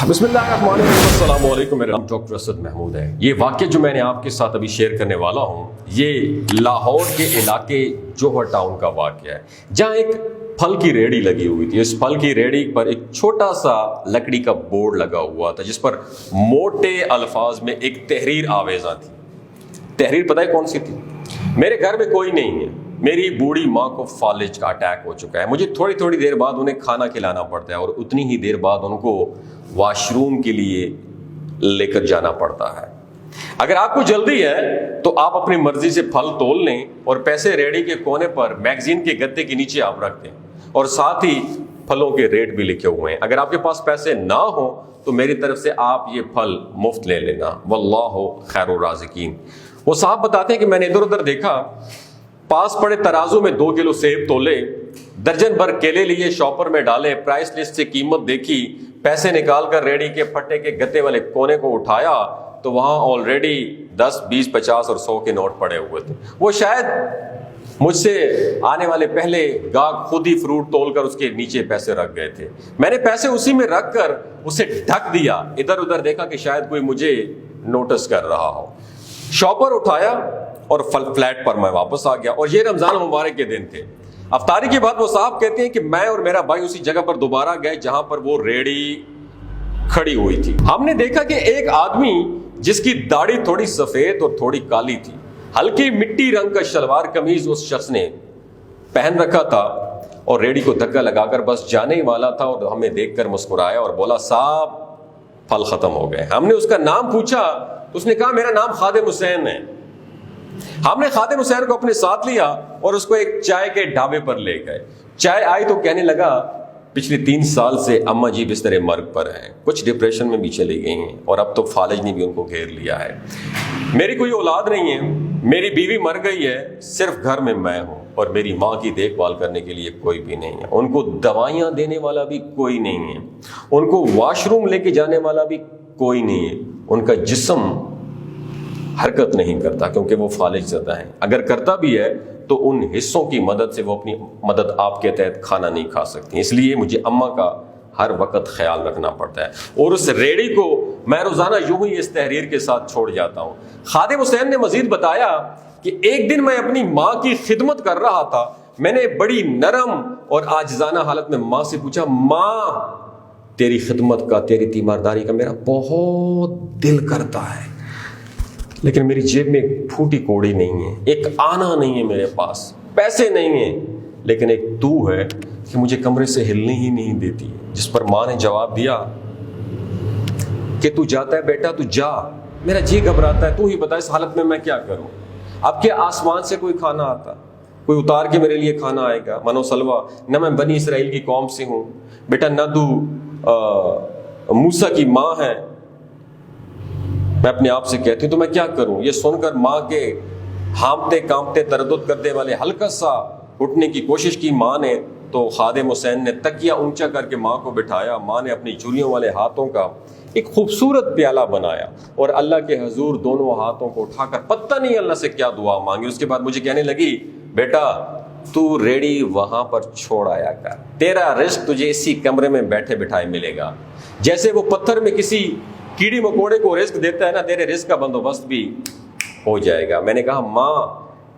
بسم اللہ الرحمن الرحیم، السلام علیکم، میرا نام ڈاکٹر اسد محمود ہے۔ یہ واقعہ جو میں نے آپ کے ساتھ ابھی شیئر کرنے والا ہوں، یہ لاہور کے علاقے جوہر ٹاؤن کا واقعہ ہے، جہاں ایک پھل کی ریڑھی لگی ہوئی تھی۔ اس پھل کی ریڑھی پر ایک چھوٹا سا لکڑی کا بورڈ لگا ہوا تھا، جس پر موٹے الفاظ میں ایک تحریر آویزاں تھی۔ تحریر پتہ ہے کون سی تھی؟ میرے گھر میں کوئی نہیں ہے، میری بوڑھی ماں کو فالج کا اٹیک ہو چکا ہے، مجھے تھوڑی دیر بعد انہیں کھانا کھلانا پڑتا ہے، اور اتنی ہی دیر بعد ان کو واش روم کے لیے لے کر جانا پڑتا ہے۔ اگر آپ کو جلدی ہے تو آپ اپنی مرضی سے پھل تول لیں اور پیسے ریڑھی کے کونے پر میگزین کے گدے کے نیچے آپ رکھ دیں، اور ساتھ ہی پھلوں کے ریٹ بھی لکھے ہوئے ہیں۔ اگر آپ کے پاس پیسے نہ ہوں تو میری طرف سے آپ یہ پھل مفت لے لینا، واللہ خیر الرازقین۔ وہ صاحب بتاتے ہیں کہ میں نے ادھر ادھر دیکھا، پاس پڑے ترازو میں 2 کلو سیب تولے، درجن بھر کیلے لیے شاپر میں ڈالے، پرائس لسٹ سے قیمت دیکھی، پیسے نکال کر ریڑھی کے پھٹے کے گتے والے کونے کو اٹھایا تو وہاں آلریڈی 10 20 50 اور 100 کے نوٹ پڑے ہوئے تھے۔ وہ شاید مجھ سے آنے والے پہلے گاہک خود ہی فروٹ تول کر اس کے نیچے پیسے رکھ گئے تھے۔ میں نے پیسے اسی میں رکھ کر اسے ڈھک دیا، ادھر ادھر دیکھا کہ شاید کوئی مجھے نوٹس کر رہا ہو۔ شاپر اٹھایا اور فلیٹ پر میں واپس آ گیا، اور یہ رمضان مبارک کے دن تھے۔ افطاری کے بعد وہ صاحب کہتے ہیں کہ میں اور میرا بھائی اسی جگہ پر دوبارہ گئے جہاں پر وہ ریڑھی کھڑی ہوئی تھی۔ ہم نے دیکھا کہ ایک آدمی جس کی داڑھی تھوڑی سفید اور تھوڑی کالی تھی، ہلکی مٹی رنگ کا شلوار قمیض اس شخص نے پہن رکھا تھا، اور ریڑھی کو دھکا لگا کر بس جانے ہی والا تھا، اور ہمیں دیکھ کر مسکرایا اور بولا صاحب پھل ختم ہو گئے۔ ہم نے اس کا نام پوچھا تو اس نے کہا میرا نام خادم حسین ہے۔ ہم نے خادم حسین کو اپنے ساتھ لیا اور اس کو ایک چائے کے ڈھابے پر لے گئے۔ چائے آئی تو کہنے لگا پچھلے 3 سال سے اماں جی بستر مرگ پر ہیں، کچھ ڈپریشن میں بھی چلی گئی ہیں، اور اب تو فالج نے بھی ان کو گھیر لیا ہے۔ میری کوئی اولاد نہیں ہے، میری بیوی مر گئی ہے، صرف گھر میں میں ہوں، اور میری ماں کی دیکھ بھال کرنے کے لیے کوئی بھی نہیں ہے۔ ان کو دوائیاں دینے والا بھی کوئی نہیں ہے، ان کو واش روم لے کے جانے والا بھی کوئی نہیں ہے، ان کا جسم حرکت نہیں کرتا کیونکہ وہ فالج زدہ ہیں، اگر کرتا بھی ہے تو ان حصوں کی مدد سے وہ اپنی مدد آپ کے تحت کھانا نہیں کھا سکتی۔ اس لیے مجھے اماں کا ہر وقت خیال رکھنا پڑتا ہے، اور اس ریڑھی کو میں روزانہ یوں ہی اس تحریر کے ساتھ چھوڑ جاتا ہوں۔ خادم حسین نے مزید بتایا کہ ایک دن میں اپنی ماں کی خدمت کر رہا تھا، میں نے بڑی نرم اور عاجزانہ حالت میں ماں سے پوچھا، ماں تیری خدمت کا، تیری تیمارداری کا میرا بہت دل کرتا ہے، لیکن میری جیب میں ایک پھوٹی کوڑی نہیں ہے، ایک آنا نہیں ہے، میرے پاس پیسے نہیں ہیں، لیکن ایک تو ہے کہ مجھے کمرے سے ہلنے ہی نہیں دیتی۔ جس پر ماں نے جواب دیا کہ تو جاتا ہے بیٹا، تو جا، میرا جی گھبراتا ہے، تو ہی بتا اس حالت میں میں کیا کروں۔ اب کیا آسمان سے کوئی کھانا آتا، کوئی اتار کے میرے لیے کھانا آئے گا؟ منو سلوا، نہ میں بنی اسرائیل کی قوم سے ہوں بیٹا، نہ تو موسیٰ کی ماں ہے، میں اپنے آپ سے کہتی ہوں تو میں کیا کروں۔ یہ سن کر ماں کے ہانپتے کانپتے تردد کرنے والے ہلکا سا اٹھنے کی کوشش کی ماں نے، تو خادم حسین نے تکیہ اونچا کر کے ماں کو بٹھایا۔ ماں نے اپنی چوریوں والے ہاتھوں کا ایک خوبصورت پیالہ بنایا اور اللہ کے حضور دونوں ہاتھوں کو اٹھا کر پتہ نہیں اللہ سے کیا دعا مانگی۔ اس کے بعد مجھے کہنے لگی، بیٹا تو ریڑھی وہاں پر چھوڑ آیا کر، تیرا رزق تجھے اسی کمرے میں بیٹھے بٹھائے ملے گا، جیسے وہ پتھر میں کسی کیڑی مکوڑے کو رزق دیتا ہے نا، تیرے رزق کا بندوبست بھی ہو جائے گا۔ میں نے کہا ماں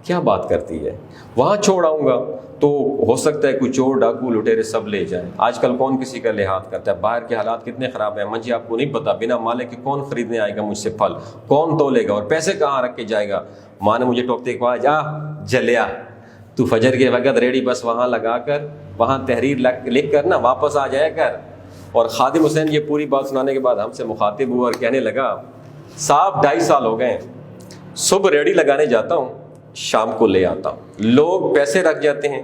کیا بات کرتی ہے، وہاں چھوڑ آؤں گا تو ہو سکتا ہے کوئی چور ڈاکو لٹیرے سب لے جائیں، آج کل کون کسی کا لحاظ کرتا ہے، باہر کے حالات کتنے خراب ہیں ماں جی، آپ کو نہیں پتا، بنا مالے کے کون خریدنے آئے گا مجھ سے پھل، کون تولے گا، اور پیسے کہاں رکھ کے جائے گا۔ ماں نے مجھے ٹوکتے کہا، جا جلیا، تو فجر کے وقت ریڑھی بس وہاں لگا کر، وہاں تحریر لکھ کر نا واپس آ جایا کر۔ اور خادم حسین یہ پوری بات سنانے کے بعد ہم سے مخاطب ہوا اور کہنے لگا، صاحب 2.5 سال ہو گئے، صبح ریڑھی لگانے جاتا ہوں، شام کو لے آتا ہوں، لوگ پیسے رکھ جاتے ہیں،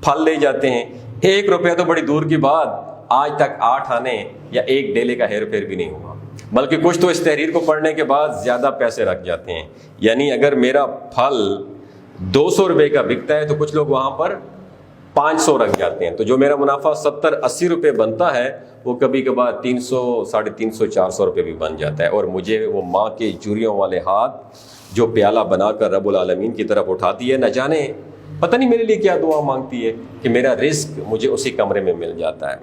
پھل لے جاتے ہیں، 1 روپیہ تو بڑی دور کی بات، آج تک 8 آنے یا 1 ڈیلے کا ہیر پھیر بھی نہیں ہوا، بلکہ کچھ تو اس تحریر کو پڑھنے کے بعد زیادہ پیسے رکھ جاتے ہیں۔ یعنی اگر میرا پھل 200 روپے کا بکتا ہے تو کچھ لوگ وہاں پر 500 رکھ جاتے ہیں، تو جو میرا منافع 70-80 روپے بنتا ہے وہ کبھی کبھار 300 350 400 روپے بھی بن جاتا ہے، اور مجھے وہ ماں کے چوریوں والے ہاتھ جو پیالہ بنا کر رب العالمین کی طرف اٹھاتی ہے، نہ جانے پتہ نہیں میرے لیے کیا دعا مانگتی ہے کہ میرا رزق مجھے اسی کمرے میں مل جاتا ہے۔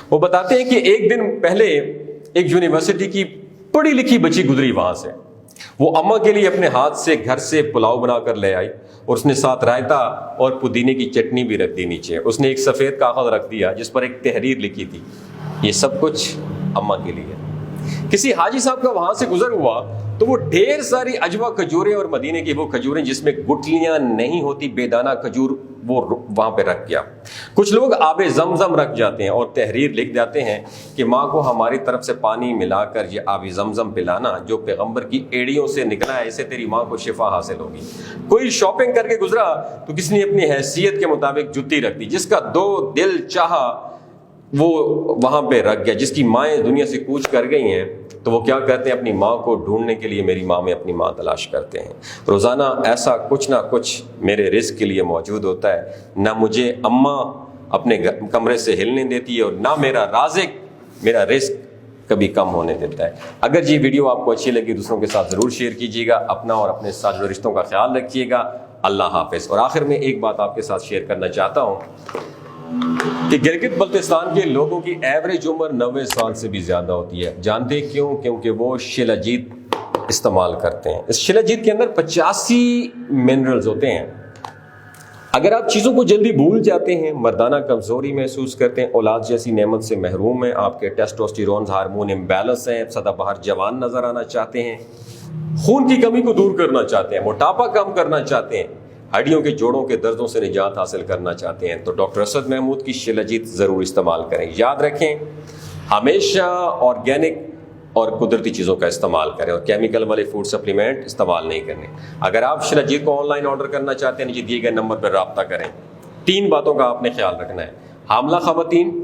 وہ بتاتے ہیں کہ ایک دن پہلے ایک یونیورسٹی کی پڑھی لکھی بچی گزری وہاں سے، وہ اماں کے لیے اپنے ہاتھ سے گھر سے پلاؤ بنا کر لے آئی اور اس نے ساتھ رائتا اور پودینے کی چٹنی بھی رکھ دی نیچے، اس نے ایک سفید کاغذ رکھ دیا جس پر ایک تحریر لکھی تھی، یہ سب کچھ اماں کے لیے۔ کسی حاجی صاحب کا وہاں سے گزر ہوا تو وہ ڈھیر ساری اجوا کھجوریں اور مدینے کی وہ کھجوریں جس میں گٹلیاں نہیں ہوتی، بے دانہ کھجور، وہ وہاں پہ رکھ گیا۔ کچھ لوگ آب زمزم رکھ جاتے ہیں اور تحریر لکھ جاتے ہیں کہ ماں کو ہماری طرف سے پانی ملا کر یہ آب زمزم پلانا جو پیغمبر کی ایڑیوں سے نکلا ہے، اسے تیری ماں کو شفا حاصل ہوگی۔ کوئی شاپنگ کر کے گزرا تو کسی نے اپنی حیثیت کے مطابق جتی رکھ دی، جس کا دو دل چاہا وہ وہاں پہ رکھ گیا۔ جس کی مائیں دنیا سے کوچ کر گئی ہیں تو وہ کیا کرتے ہیں، اپنی ماں کو ڈھونڈنے کے لیے میری ماں میں اپنی ماں تلاش کرتے ہیں۔ روزانہ ایسا کچھ نہ کچھ میرے رزق کے لیے موجود ہوتا ہے، نہ مجھے اماں اپنے کمرے سے ہلنے دیتی ہے اور نہ میرا رازق میرا رزق کبھی کم ہونے دیتا ہے۔ اگر یہ ویڈیو آپ کو اچھی لگی دوسروں کے ساتھ ضرور شیئر کیجیے گا، اپنا اور اپنے ساتھ جو رشتوں کا خیال رکھیے گا۔ اللہ حافظ۔ اور آخر میں ایک بات آپ کے ساتھ شیئر کرنا چاہتا ہوں کہ گلگت بلتستان کے لوگوں کی ایوریج عمر 90 سال سے بھی زیادہ ہوتی ہے۔ جانتے کیوں؟ کیونکہ وہ شلاجیت استعمال کرتے ہیں۔ اس شلاجیت کے اندر 85 منرلز ہوتے ہیں۔ اگر آپ چیزوں کو جلدی بھول جاتے ہیں، مردانہ کمزوری محسوس کرتے ہیں، اولاد جیسی نعمت سے محروم ہیں، آپ کے ٹیسٹوسٹیرون ہارمون امبیلنس ہیں، سدا بہار جوان نظر آنا چاہتے ہیں، خون کی کمی کو دور کرنا چاہتے ہیں، موٹاپا کم کرنا چاہتے ہیں، ہڈیوں کے جوڑوں کے دردوں سے نجات حاصل کرنا چاہتے ہیں، تو ڈاکٹر اسد محمود کی شلاجیت ضرور استعمال کریں۔ یاد رکھیں، ہمیشہ آرگینک اور قدرتی چیزوں کا استعمال کریں اور کیمیکل والے فوڈ سپلیمنٹ استعمال نہیں کرنے۔ اگر آپ شلاجیت کو آن لائن آرڈر کرنا چاہتے ہیں، نیچے دیے گئے نمبر پر رابطہ کریں۔ 3 باتوں کا آپ نے خیال رکھنا ہے: حاملہ خواتین،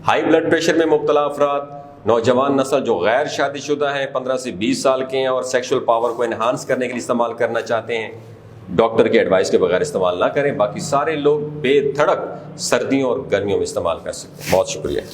ہائی بلڈ پریشر میں مبتلا افراد، نوجوان نسل جو غیر شادی شدہ ہیں، 15 سے 20 سال کے ہیں اور سیکشل پاور کو انہانس کرنے کے لیے استعمال کرنا چاہتے ہیں، ڈاکٹر کے ایڈوائس کے بغیر استعمال نہ کریں۔ باقی سارے لوگ بے دھڑک سردیوں اور گرمیوں میں استعمال کر سکتے ہیں۔ بہت شکریہ۔